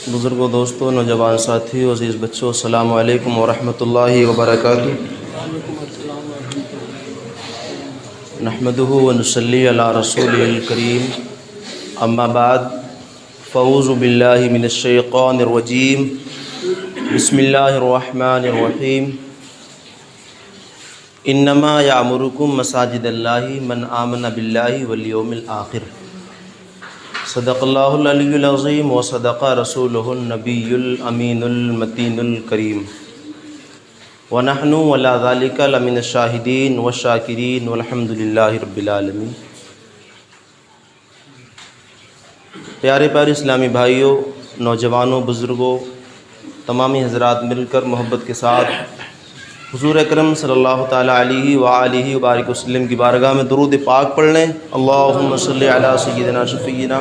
بزرگوں، دوستوں، نوجوان ساتھیوں، عزیز بچوں، السلام علیکم ورحمۃ اللہ وبرکاتہ۔ نحمدہ ونصلی علی رسولہ الکریم، اما بعد، فاعوذ باللہ من الشیطان الرجیم، بسم اللہ الرحمن الرحیم۔ انما یعمرکم مساجد اللہ من آمن باللہ والیوم الآخر۔ صدق اللہ العلی العظیم و صدق رسولہ النبی الامین المتین الکریم، ونحن علی ذلک لمن الشاہدین والشاکرین والحمد للہ رب العالمین۔ پیارے پیارے اسلامی بھائیوں، نوجوانوں، بزرگوں، تمامی حضرات مل کر محبت کے ساتھ حضور اکرم صلی اللہ تعالیٰ علیہ وآلہ وبارک وسلم کی بارگاہ میں درود پاک پڑھ لیں۔ اللہم صلی علی سیدنا شفیعنا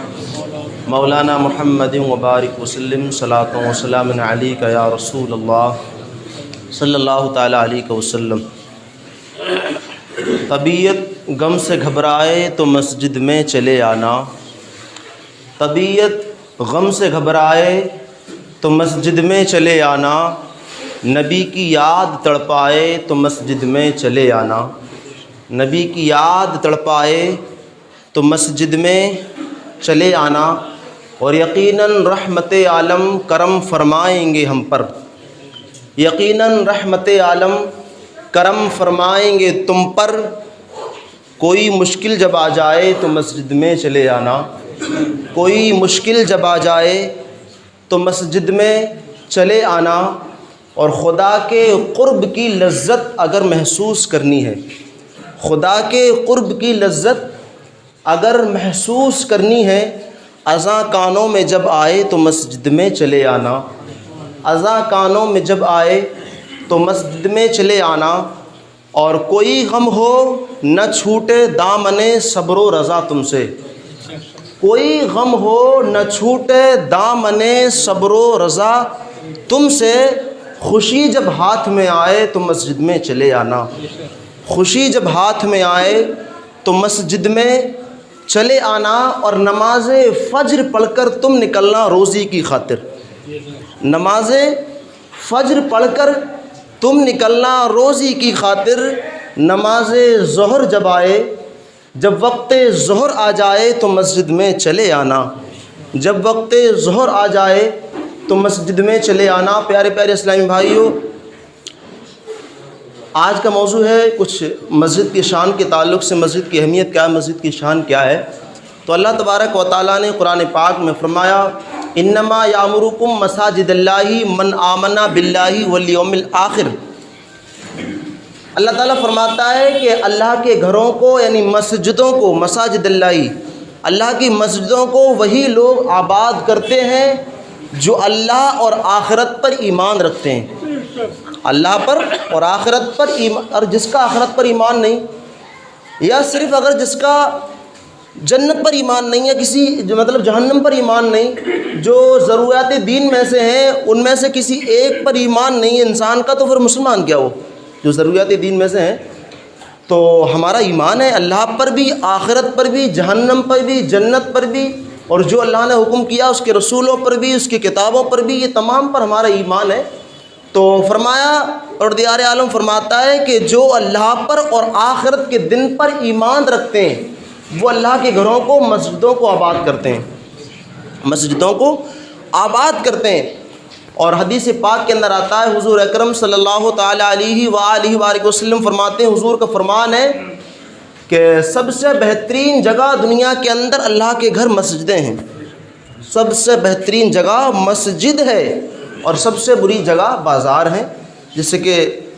مولانا محمد وبارک وسلم، صلاۃ و سلام علیک یا رسول اللہ صلی اللہ تعالیٰ علیہ وسلم۔ طبیعت غم سے گھبرائے تو مسجد میں چلے آنا، طبیعت غم سے گھبرائے تو مسجد میں چلے آنا، نبی کی یاد تڑپائے تو مسجد میں چلے آنا، نبی کی یاد تڑپائے تو مسجد میں چلے آنا، اور یقیناً رحمت عالم کرم فرمائیں گے ہم پر، یقیناً رحمت عالم کرم فرمائیں گے تم پر، کوئی مشکل جب آ جائے تو مسجد میں چلے آنا، کوئی مشکل جب آ جائے تو مسجد میں چلے آنا، اور خدا کے قرب کی لذت اگر محسوس کرنی ہے، خدا کے قرب کی لذت اگر محسوس کرنی ہے، اذاں کانوں میں جب آئے تو مسجد میں چلے آنا، اذاں کانوں میں جب آئے تو مسجد میں چلے آنا، اور کوئی غم ہو نہ چھوٹے دامن صبر و رضا تم سے، کوئی غم ہو نہ چھوٹے دامن صبر و رضا تم سے، خوشی جب ہاتھ میں آئے تو مسجد میں چلے آنا، خوشی جب ہاتھ میں آئے تو مسجد میں چلے آنا، اور نماز فجر پڑھ کر تم نکلنا روزی کی خاطر، نماز فجر پڑھ کر تم نکلنا روزی کی خاطر، نماز ظہر جب آئے، جب وقت ظہر آ جائے تو مسجد میں چلے آنا، جب وقت ظہر آ جائے تو مسجد میں چلے آنا۔ پیارے پیارے اسلامی بھائیوں، آج کا موضوع ہے کچھ مسجد کی شان کے تعلق سے، مسجد کی اہمیت کیا ہے، مسجد کی شان کیا ہے۔ تو اللہ تبارک و تعالیٰ نے قرآن پاک میں فرمایا، انما یامرکم مساجد اللہ من آمن باللہ والیوم الآخر۔ اللہ تعالیٰ فرماتا ہے کہ اللہ کے گھروں کو، یعنی مسجدوں کو، مساجد اللہ کی مسجدوں کو وہی لوگ آباد کرتے ہیں جو اللہ اور آخرت پر ایمان رکھتے ہیں، اللہ پر اور آخرت پر ایمان، اور جس کا آخرت پر ایمان نہیں، یا صرف اگر جس کا جنت پر ایمان نہیں ہے، کسی مطلب جہنم پر ایمان نہیں، جو ضروریات دین میں سے ہیں ان میں سے کسی ایک پر ایمان نہیں ہے انسان کا، تو پھر مسلمان کیا ہو؟ جو ضروریات دین میں سے ہیں۔ تو ہمارا ایمان ہے اللہ پر بھی، آخرت پر بھی، جہنم پر بھی، جنت پر بھی، اور جو اللہ نے حکم کیا اس کے رسولوں پر بھی، اس کی کتابوں پر بھی، یہ تمام پر ہمارا ایمان ہے۔ تو فرمایا، پروردگار عالم فرماتا ہے کہ جو اللہ پر اور آخرت کے دن پر ایمان رکھتے ہیں وہ اللہ کے گھروں کو، مسجدوں کو آباد کرتے ہیں، مسجدوں کو آباد کرتے ہیں۔ اور حدیث پاک کے اندر آتا ہے، حضور اکرم صلی اللہ تعالیٰ علیہ وآلہ وبارک وسلم فرماتے ہیں، حضور کا فرمان ہے کہ سب سے بہترین جگہ دنیا کے اندر اللہ کے گھر مسجدیں ہیں، سب سے بہترین جگہ مسجد ہے، اور سب سے بری جگہ بازار ہے۔ جیسے کہ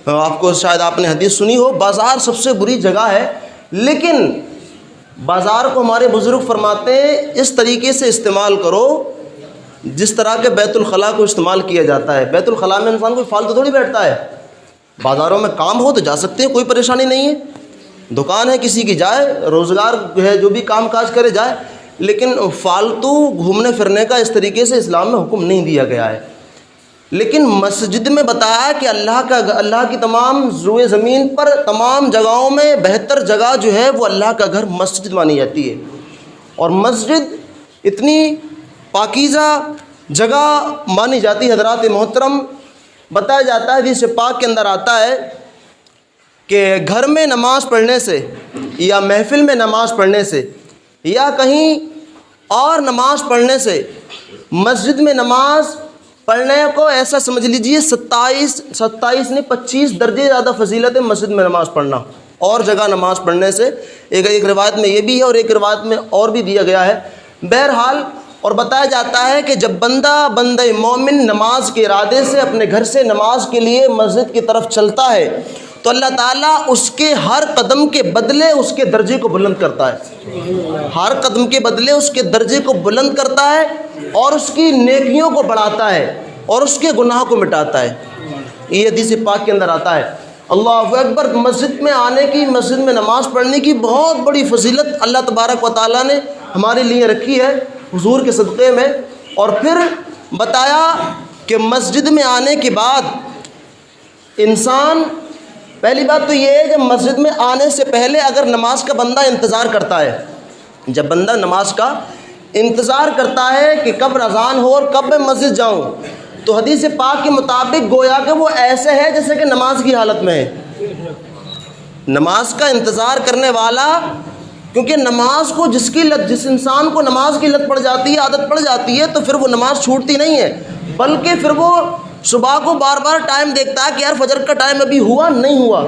آپ کو شاید آپ نے حدیث سنی ہو، بازار سب سے بری جگہ ہے، لیکن بازار کو ہمارے بزرگ فرماتے ہیں اس طریقے سے استعمال کرو جس طرح کے بیت الخلاء کو استعمال کیا جاتا ہے۔ بیت الخلاء میں انسان کوئی فالتو تھوڑی بیٹھتا ہے، بازاروں میں کام ہو تو جا سکتے ہیں، کوئی پریشانی نہیں ہے، دکان ہے کسی کی جائے، روزگار ہے جو بھی کام کاج کرے جائے، لیکن فالتو گھومنے پھرنے کا اس طریقے سے اسلام میں حکم نہیں دیا گیا ہے۔ لیکن مسجد میں بتایا کہ اللہ کی تمام روئے زمین پر تمام جگہوں میں بہتر جگہ جو ہے وہ اللہ کا گھر مسجد مانی جاتی ہے، اور مسجد اتنی پاکیزہ جگہ مانی جاتی ہے حضرات محترم. بتایا جاتا ہے حدیث پاک کے اندر آتا ہے کہ گھر میں نماز پڑھنے سے یا محفل میں نماز پڑھنے سے یا کہیں اور نماز پڑھنے سے مسجد میں نماز پڑھنے کو ایسا سمجھ لیجئے 27 نہیں 25 درجے زیادہ فضیلت ہے مسجد میں نماز پڑھنا اور جگہ نماز پڑھنے سے. ایک روایت میں یہ بھی ہے اور ایک روایت میں اور بھی دیا گیا ہے. بہرحال اور بتایا جاتا ہے کہ جب بندہ مومن نماز کے ارادے سے اپنے گھر سے نماز کے لیے مسجد کی طرف چلتا ہے تو اللہ تعالیٰ اس کے ہر قدم کے بدلے اس کے درجے کو بلند کرتا ہے. ہر قدم کے بدلے اس کے درجے کو بلند کرتا ہے اور اس کی نیکیوں کو بڑھاتا ہے اور اس کے گناہ کو مٹاتا ہے. یہ حدیث پاک کے اندر آتا ہے. اللہ اکبر. مسجد میں آنے کی, مسجد میں نماز پڑھنے کی بہت بڑی فضیلت اللہ تبارک و تعالیٰ نے ہمارے لیے رکھی ہے حضور کے صدقے میں. اور پھر بتایا کہ مسجد میں آنے کے بعد انسان, پہلی بات تو یہ ہے کہ مسجد میں آنے سے پہلے اگر نماز کا بندہ انتظار کرتا ہے, جب بندہ نماز کا انتظار کرتا ہے کہ کب اذان ہو اور کب میں مسجد جاؤں, تو حدیث پاک کے مطابق گویا کہ وہ ایسے ہے جیسے کہ نماز کی حالت میں ہے. نماز کا انتظار کرنے والا, کیونکہ نماز کو جس انسان کو نماز کی لت پڑ جاتی ہے, عادت پڑ جاتی ہے, تو پھر وہ نماز چھوٹتی نہیں ہے, بلکہ پھر وہ صبح کو بار بار ٹائم دیکھتا ہے کہ یار فجر کا ٹائم ابھی ہوا نہیں ہوا,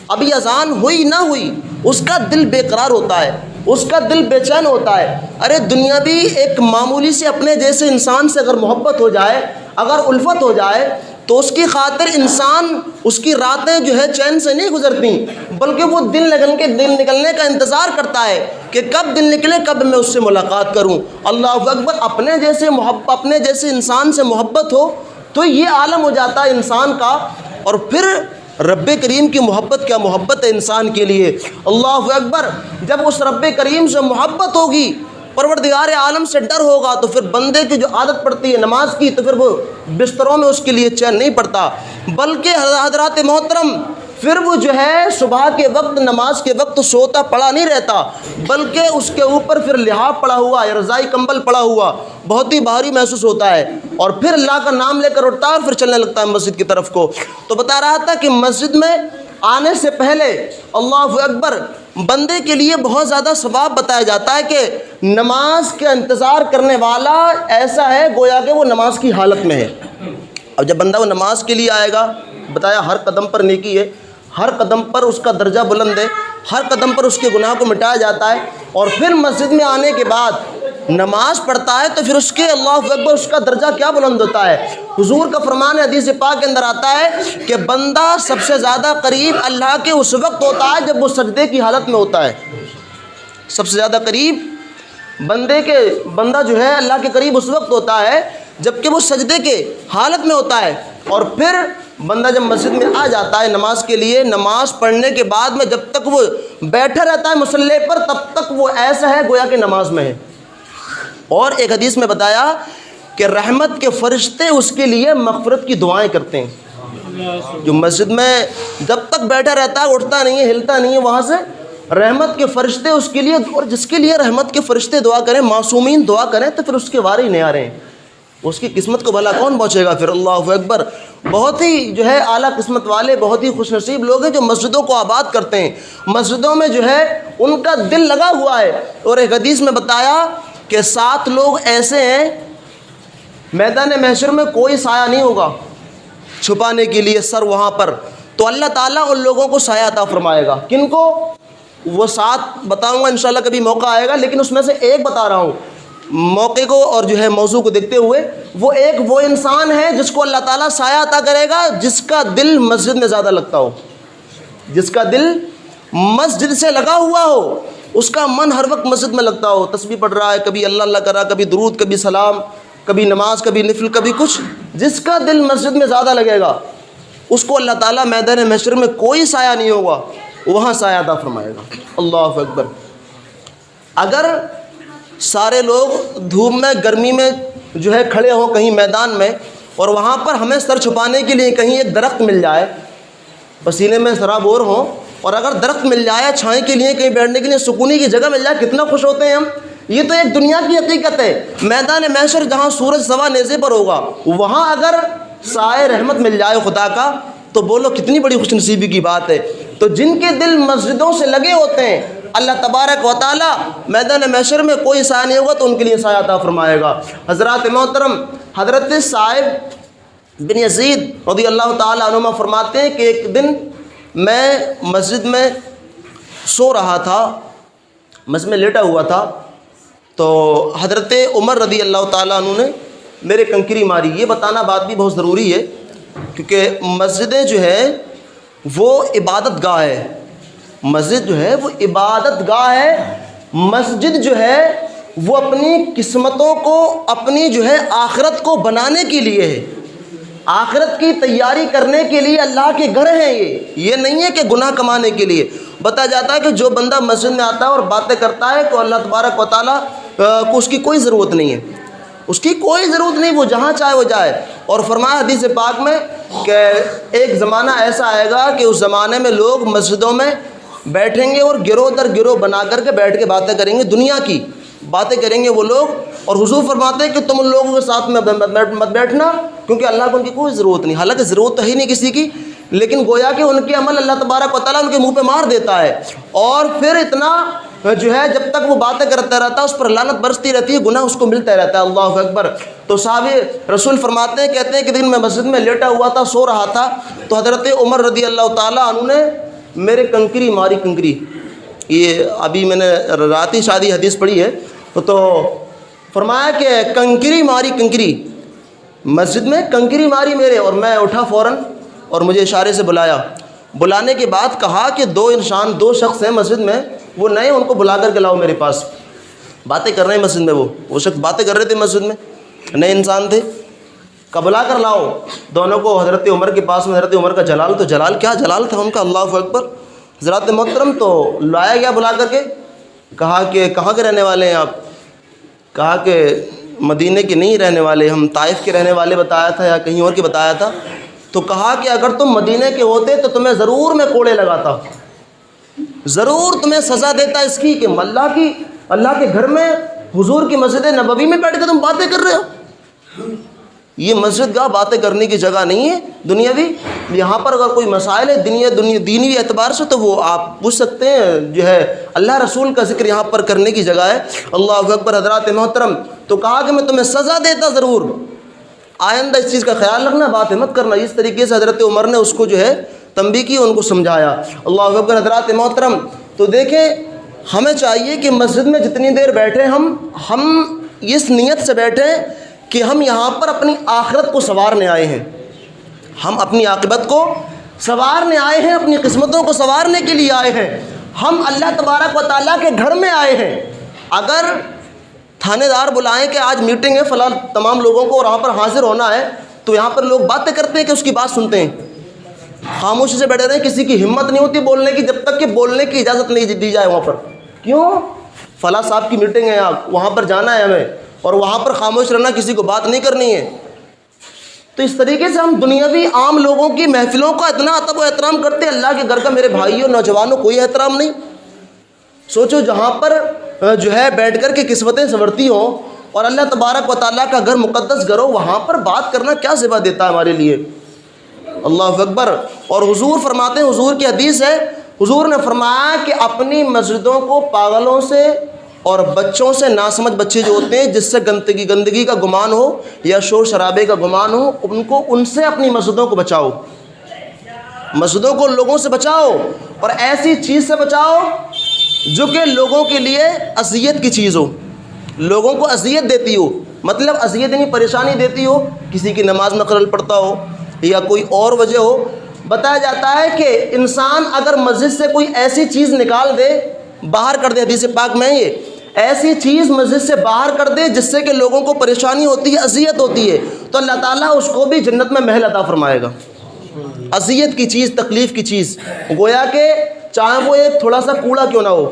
ابھی اذان ہوئی نہ ہوئی. اس کا دل بے قرار ہوتا ہے, اس کا دل بے چین ہوتا ہے. ارے دنیا بھی ایک معمولی سے اپنے جیسے انسان سے اگر محبت ہو جائے, اگر الفت ہو جائے, تو اس کی خاطر انسان, اس کی راتیں جو ہے چین سے نہیں گزرتی, بلکہ وہ دن نکلنے کا انتظار کرتا ہے کہ کب دن نکلے, کب میں اس سے ملاقات کروں. اللہ اکبر. اپنے جیسے انسان سے محبت ہو تو یہ عالم ہو جاتا ہے انسان کا. اور پھر رب کریم کی محبت, کیا محبت ہے انسان کے لیے. اللہ اکبر. جب اس رب کریم سے محبت ہوگی, پروردگار عالم سے ڈر ہوگا, تو پھر بندے کی جو عادت پڑتی ہے نماز کی, تو پھر وہ بستروں میں اس کے لیے چین نہیں پڑتا, بلکہ حضرات محترم پھر وہ جو ہے صبح کے وقت نماز کے وقت سوتا پڑا نہیں رہتا, بلکہ اس کے اوپر پھر لحاف پڑا ہوا, رضائی کمبل پڑا ہوا, بہت ہی بھاری محسوس ہوتا ہے, اور پھر اللہ کا نام لے کر اٹھتا ہے اور پھر چلنے لگتا ہے مسجد کی طرف کو. تو بتا رہا تھا کہ مسجد میں آنے سے پہلے اللہ اکبر بندے کے لیے بہت زیادہ ثواب بتایا جاتا ہے کہ نماز کا انتظار کرنے والا ایسا ہے گویا کہ وہ نماز کی حالت میں ہے. اب جب بندہ وہ نماز کے لیے آئے گا, بتایا ہر قدم پر نیکی ہے, ہر قدم پر اس کا درجہ بلند ہے, ہر قدم پر اس کے گناہ کو مٹایا جاتا ہے. اور پھر مسجد میں آنے کے بعد نماز پڑھتا ہے تو پھر اس کے اللہ اکبر اس کا درجہ کیا بلند ہوتا ہے. حضور کا فرمان حدیث پاک کے اندر آتا ہے کہ بندہ سب سے زیادہ قریب اللہ کے اس وقت ہوتا ہے جب وہ سجدے کی حالت میں ہوتا ہے. سب سے زیادہ قریب بندہ جو ہے اللہ کے قریب اس وقت ہوتا ہے جب کہ وہ سجدے کے حالت میں ہوتا ہے. اور پھر بندہ جب مسجد میں آ جاتا ہے نماز کے لیے, نماز پڑھنے کے بعد میں جب تک وہ بیٹھا رہتا ہے مصلی پر, تب تک وہ ایسا ہے گویا کہ نماز میں ہے. اور ایک حدیث میں بتایا کہ رحمت کے فرشتے اس کے لیے مغفرت کی دعائیں کرتے ہیں. جو مسجد میں جب تک بیٹھا رہتا ہے, اٹھتا نہیں ہے, ہلتا نہیں ہے, وہاں سے رحمت کے فرشتے اس کے لیے, اور جس کے لیے رحمت کے فرشتے دعا کریں, معصومین دعا کریں, تو پھر اس کے وارے ہی نہیں آ رہے ہیں, اس کی قسمت کو بھلا کون پہنچے گا پھر. اللہ اکبر. بہت ہی جو ہے اعلیٰ قسمت والے, بہت ہی خوش نصیب لوگ ہیں جو مسجدوں کو آباد کرتے ہیں, مسجدوں میں جو ہے ان کا دل لگا ہوا ہے. اور ایک حدیث میں بتایا کہ 7 لوگ ایسے ہیں میدان محشر میں کوئی سایہ نہیں ہوگا چھپانے کے لیے سر وہاں پر, تو اللہ تعالیٰ ان لوگوں کو سایہ عطا فرمائے گا. کن کو؟ وہ 7 بتاؤں گا انشاءاللہ, کبھی موقع آئے گا, لیکن اس میں سے ایک بتا رہا ہوں موقع کو اور جو ہے موضوع کو دیکھتے ہوئے. وہ انسان ہے جس کو اللہ تعالیٰ سایہ عطا کرے گا جس کا دل مسجد میں زیادہ لگتا ہو, جس کا دل مسجد سے لگا ہوا ہو, اس کا من ہر وقت مسجد میں لگتا ہو, تسبیح پڑھ رہا ہے, کبھی اللہ اللہ کر رہا, کبھی درود, کبھی سلام, کبھی نماز, کبھی نفل, کبھی کچھ. جس کا دل مسجد میں زیادہ لگے گا اس کو اللہ تعالیٰ میدان محشر میں کوئی سایہ نہیں ہوگا, وہاں سایہ عطا فرمائے گا. اللہ اکبر. اگر سارے لوگ دھوپ میں, گرمی میں جو ہے کھڑے ہوں کہیں میدان میں, اور وہاں پر ہمیں سر چھپانے کے لیے کہیں ایک درخت مل جائے, پسینے میں سرابور ہوں, اور اگر درخت مل جائے چھائیں کے لیے, کہیں بیٹھنے کے لیے سکونی کی جگہ مل جائے, کتنا خوش ہوتے ہیں ہم یہ تو ایک دنیا کی حقیقت ہے. میدان محشر جہاں سورج سوا نیزے پر ہوگا وہاں اگر سائے رحمت مل جائے خدا کا تو بولو کتنی بڑی خوش نصیبی کی بات ہے. تو جن کے دل مسجدوں سے لگے ہوتے ہیں اللہ تبارک و تعالیٰ میدان محشر میں کوئی سایہ نہیں ہوگا تو ان کے لیے سایہ عطا فرمائے گا. حضرات محترم، حضرت صاحب بن یزید رضی اللہ تعالیٰ عنہما فرماتے ہیں کہ ایک دن میں مسجد میں سو رہا تھا، مسجد میں لیٹا ہوا تھا، تو حضرت عمر رضی اللہ تعالیٰ عنہ نے میرے کنکری ماری. یہ بتانا بات بھی بہت ضروری ہے کیونکہ مسجدیں جو ہے وہ عبادت گاہ ہے. مسجد جو ہے وہ عبادت گاہ ہے. مسجد جو ہے وہ اپنی قسمتوں کو، اپنی جو ہے آخرت کو بنانے کے لیے ہے، آخرت کی تیاری کرنے کے لیے اللہ کے گھر ہیں. یہ نہیں ہے کہ گناہ کمانے کے لیے. بتایا جاتا ہے کہ جو بندہ مسجد میں آتا ہے اور باتیں کرتا ہے تو اللہ تبارک و تعالیٰ کو اس کی کوئی ضرورت نہیں ہے، اس کی کوئی ضرورت نہیں، وہ جہاں چاہے وہ جائے. اور فرمایا حدیث پاک میں کہ ایک زمانہ ایسا آئے گا کہ اس زمانے میں لوگ مسجدوں میں بیٹھیں گے اور گروہ در گروہ بنا کر کے بیٹھ کے باتیں کریں گے، دنیا کی باتیں کریں گے وہ لوگ. اور حضور فرماتے ہیں کہ تم ان لوگوں کے ساتھ میں مت بیٹھنا کیونکہ اللہ کو ان کی کوئی ضرورت نہیں. حالانکہ ضرورت تو ہے نہیں کسی کی، لیکن گویا کہ ان کے عمل اللہ تبارک و تعالیٰ ان کے منہ پہ مار دیتا ہے. اور پھر اتنا جو ہے جب تک وہ باتیں کرتا رہتا ہے اس پر لعنت برستی رہتی ہے، گناہ اس کو ملتا رہتا ہے. اللہ اکبر. تو صحابہ رسول فرماتے ہیں، کہتے ہیں کہ دن میں مسجد میں لیٹا ہوا تھا، سو رہا تھا، تو حضرت عمر رضی اللہ تعالیٰ عنہ نے میرے کنکری ماری. کنکری، یہ ابھی میں نے رات ہی شادی حدیث پڑھی ہے، تو فرمایا کہ کنکری ماری، کنکری مسجد میں کنکری ماری میرے. اور میں اٹھا فوراً اور مجھے اشارے سے بلایا. بلانے کے بعد کہا کہ دو شخص ہیں مسجد میں، وہ نئے، ان کو بلا کر کے لاؤ میرے پاس. باتیں کر رہے ہیں مسجد میں، وہ شخص باتیں کر رہے تھے مسجد میں، نئے انسان تھے. بلا کر لاؤ دونوں کو حضرت عمر کے پاس میں. حضرت عمر کا جلال، تو جلال کیا جلال تھا ان کا، اللہ اکبر. حضرات محترم، تو لایا گیا بلا کر کے. کہا کہ کہاں کے رہنے والے ہیں آپ؟ کہا کہ مدینے کے نہیں رہنے والے، ہم طائف کے رہنے والے بتایا تھا یا کہیں اور کے بتایا تھا. تو کہا کہ اگر تم مدینے کے ہوتے تو تمہیں ضرور میں کوڑے لگاتا، ضرور تمہیں سزا دیتا اس کی کہ اللہ کے گھر میں حضور کی مسجد نبوی میں بیٹھ کے تم باتیں کر رہے ہو. یہ مسجد گاہ باتیں کرنے کی جگہ نہیں ہے دنیاوی. یہاں پر اگر کوئی مسائل ہے دینی اعتبار سے تو وہ آپ پوچھ سکتے ہیں، جو ہے اللہ رسول کا ذکر یہاں پر کرنے کی جگہ ہے. اللہ اکبر. حضرات محترم، تو کہا کہ میں تمہیں سزا دیتا ضرور، آئندہ اس چیز کا خیال رکھنا، باتیں مت کرنا. اس طریقے سے حضرت عمر نے اس کو جو ہے تنبیہ کی، ان کو سمجھایا. اللہ اکبر. حضرات محترم، تو دیکھیں ہمیں چاہیے کہ مسجد میں جتنی دیر بیٹھیں ہم اس نیت سے بیٹھیں کہ ہم یہاں پر اپنی آخرت کو سنوارنے آئے ہیں، ہم اپنی عاقبت کو سنوارنے آئے ہیں، اپنی قسمتوں کو سنوارنے کے لیے آئے ہیں. ہم اللہ تبارک و تعالیٰ کے گھر میں آئے ہیں. اگر تھانے دار بلائیں کہ آج میٹنگ ہے فلاں تمام لوگوں کو اور وہاں پر حاضر ہونا ہے، تو یہاں پر لوگ باتیں کرتے ہیں کہ اس کی بات سنتے ہیں، خاموشی سے بیٹھے رہے. کسی کی ہمت نہیں ہوتی بولنے کی جب تک کہ بولنے کی اجازت نہیں دی جائے. وہاں پر کیوں؟ فلاں صاحب کی میٹنگ ہے، وہاں پر جانا ہے ہمیں، اور وہاں پر خاموش رہنا، کسی کو بات نہیں کرنی ہے. تو اس طریقے سے ہم دنیاوی عام لوگوں کی محفلوں کا اتنا ادب و احترام کرتے ہیں، اللہ کے گھر کا میرے بھائیوں نوجوانوں کوئی احترام نہیں. سوچو جہاں پر جو ہے بیٹھ کر کے قسمتیں سنورتی ہوں اور اللہ تبارک و تعالیٰ کا گھر مقدس گھر ہو، وہاں پر بات کرنا کیا زیبا دیتا ہے ہمارے لیے. اللہ اکبر. اور حضور فرماتے ہیں، حضور کی حدیث ہے، حضور نے فرمایا کہ اپنی مسجدوں کو پاگلوں سے اور بچوں سے، ناسمجھ بچے جو ہوتے ہیں جس سے گندگی کا گمان ہو یا شور شرابے کا گمان ہو، ان سے اپنی مسجدوں کو بچاؤ، مسجدوں کو لوگوں سے بچاؤ، اور ایسی چیز سے بچاؤ جو کہ لوگوں کے لیے اذیت کی چیز ہو، لوگوں کو اذیت دیتی ہو. مطلب اذیت یعنی پریشانی دیتی ہو، کسی کی نماز میں خلل پڑتا ہو یا کوئی اور وجہ ہو. بتایا جاتا ہے کہ انسان اگر مسجد سے کوئی ایسی چیز نکال دے، باہر کر دے، حدیث پاک میں یہ ایسی چیز مسجد سے باہر کر دے جس سے کہ لوگوں کو پریشانی ہوتی ہے، اذیت ہوتی ہے، تو اللہ تعالیٰ اس کو بھی جنت میں محل عطا فرمائے گا. اذیت کی چیز، تکلیف کی چیز، گویا کہ چاہے وہ ایک تھوڑا سا کوڑا کیوں نہ ہو،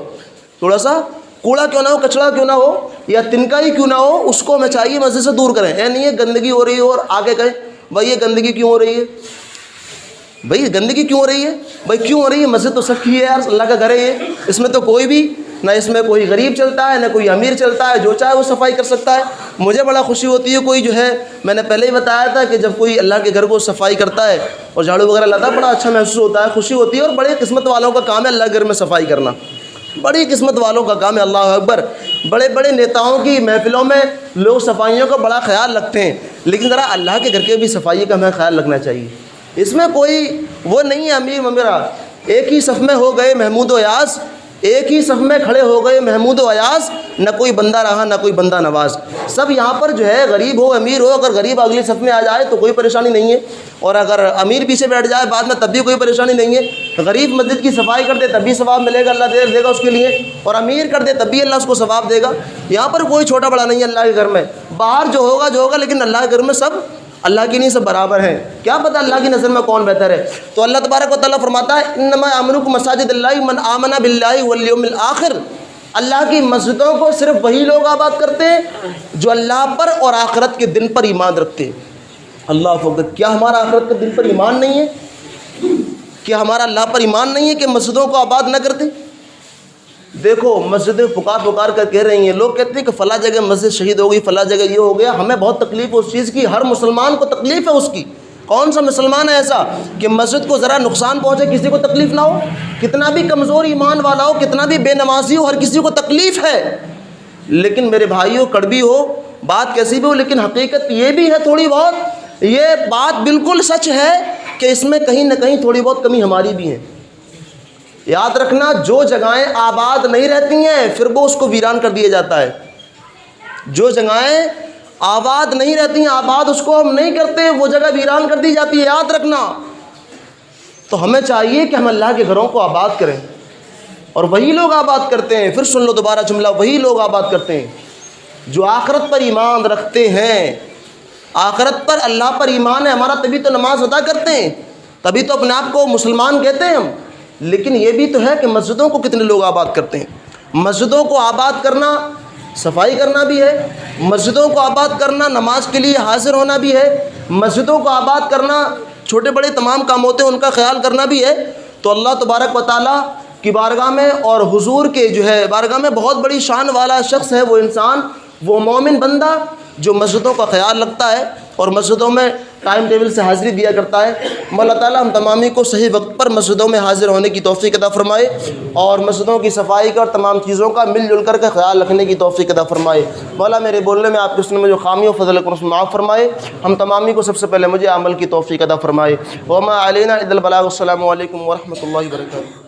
تھوڑا سا کوڑا کیوں نہ ہو، کچڑا کیوں نہ ہو، یا تنکا ہی کیوں نہ ہو، اس کو ہمیں چاہیے مسجد سے دور کریں. نہیں ہے گندگی ہو رہی ہے اور آگے کہیں بھائی یہ گندگی کیوں ہو رہی ہے، بھائی گندگی کیوں ہو رہی ہے، بھائی کیوں ہو رہی ہے، مسجد تو سب کی ہے یار، اللہ کا گھر ہے یہ، اس میں تو کوئی بھی نہ اس میں کوئی غریب چلتا ہے نہ کوئی امیر چلتا ہے، جو چاہے وہ صفائی کر سکتا ہے۔ مجھے بڑا خوشی ہوتی ہے کوئی جو ہے، میں نے پہلے ہی بتایا تھا کہ جب کوئی اللہ کے گھر کو صفائی کرتا ہے اور جھاڑو وغیرہ لاتا ہے، بڑا اچھا محسوس ہوتا ہے، خوشی ہوتی ہے، اور بڑے قسمت والوں کا کام ہے اللہ کے گھر میں صفائی کرنا، بڑی قسمت والوں کا کام ہے۔ اللہ اکبر، بڑے بڑے نیتاؤں کی محفلوں میں لوگ صفائیوں کا بڑا خیال رکھتے ہیں، لیکن ذرا اللہ کے گھر کے بھی صفائی کا ہمیں خیال رکھنا چاہیے۔ اس میں کوئی وہ نہیں ہے امیر ممیرا، ایک ہی صف میں ہو گئے محمود و ایاز، ایک ہی صف میں کھڑے ہو گئے محمود و ایاز، نہ کوئی بندہ رہا نہ کوئی بندہ نواز۔ سب یہاں پر جو ہے غریب ہو امیر ہو، اگر غریب اگلی صف میں آ جائے تو کوئی پریشانی نہیں ہے، اور اگر امیر پیچھے بیٹھ جائے بعد میں تب بھی کوئی پریشانی نہیں ہے۔ غریب مسجد کی صفائی کر دے تب بھی ثواب ملے گا، اللہ دے گا اس کے لیے، اور امیر کر دے تب بھی اللہ اس کو ثواب دے گا۔ یہاں پر کوئی چھوٹا بڑا نہیں ہے اللہ کے گھر میں، باہر جو ہوگا، لیکن اللہ کے گھر میں سب اللہ کی نہیں، سب برابر ہیں۔ کیا پتہ اللہ کی نظر میں کون بہتر ہے؟ تو اللہ تبارک و تعالیٰ فرماتا ہے انما یعمرکم مساجد اللہ من آمن باللہ والیوم الآخر، اللہ کی مسجدوں کو صرف وہی لوگ آباد کرتے ہیں جو اللہ پر اور آخرت کے دن پر ایمان رکھتے ہیں۔ اللہ اکبر، کیا ہمارا آخرت کے دن پر ایمان نہیں ہے؟ کیا ہمارا اللہ پر ایمان نہیں ہے کہ مسجدوں کو آباد نہ کرتے؟ دیکھو مسجدیں پکار کر کہہ رہی ہیں، لوگ کہتے ہیں کہ فلاں جگہ مسجد شہید ہو گئی، فلاں جگہ یہ ہو گیا، ہمیں بہت تکلیف ہے اس چیز کی، ہر مسلمان کو تکلیف ہے اس کی۔ کون سا مسلمان ہے ایسا کہ مسجد کو ذرا نقصان پہنچے کسی کو تکلیف نہ ہو؟ کتنا بھی کمزور ایمان والا ہو، کتنا بھی بے نمازی ہو، ہر کسی کو تکلیف ہے۔ لیکن میرے بھائیوں، کڑوی ہو بات کیسی بھی ہو، لیکن حقیقت یہ بھی ہے تھوڑی بہت، یہ بات بالکل سچ ہے کہ اس میں کہیں نہ کہیں تھوڑی بہت کمی ہماری بھی ہے۔ یاد رکھنا، جو جگہیں آباد نہیں رہتی ہیں پھر وہ اس کو ویران کر دیا جاتا ہے۔ جو جگہیں آباد نہیں رہتی ہیں، آباد اس کو ہم نہیں کرتے، وہ جگہ ویران کر دی جاتی ہے، یاد رکھنا۔ تو ہمیں چاہیے کہ ہم اللہ کے گھروں کو آباد کریں، اور وہی لوگ آباد کرتے ہیں، پھر سن لو دوبارہ جملہ، وہی لوگ آباد کرتے ہیں جو آخرت پر ایمان رکھتے ہیں۔ آخرت پر، اللہ پر ایمان ہے ہمارا، تبھی تو نماز ادا کرتے ہیں، تبھی تو اپنے آپ کو مسلمان کہتے ہیں ہم۔ لیکن یہ بھی تو ہے کہ مسجدوں کو کتنے لوگ آباد کرتے ہیں۔ مسجدوں کو آباد کرنا صفائی کرنا بھی ہے، مسجدوں کو آباد کرنا نماز کے لیے حاضر ہونا بھی ہے، مسجدوں کو آباد کرنا چھوٹے بڑے تمام کام ہوتے ہیں ان کا خیال کرنا بھی ہے۔ تو اللہ تبارک و تعالیٰ کی بارگاہ میں اور حضور کے جو ہے بارگاہ میں بہت بڑی شان والا شخص ہے وہ انسان، وہ مومن بندہ جو مسجدوں کا خیال رکھتا ہے اور مسجدوں میں ٹائم ٹیبل سے حاضری دیا کرتا ہے۔ اللہ تعالیٰ ہم تمامی کو صحیح وقت پر مسجدوں میں حاضر ہونے کی توفیق عطا فرمائے، اور مسجدوں کی صفائی کا اور تمام چیزوں کا مل جل کر کے خیال رکھنے کی توفیق عطا فرمائے۔ مولا میرے بولنے میں آپ کے سننے میں جو خامی و فضل کرم سے معاف فرمائے، ہم تمامی کو سب سے پہلے مجھے عمل کی توفیق عطا فرمائے۔ وما علینا الا البلاغ۔ السلام علیکم ورحمۃ اللہ وبرکاتہ۔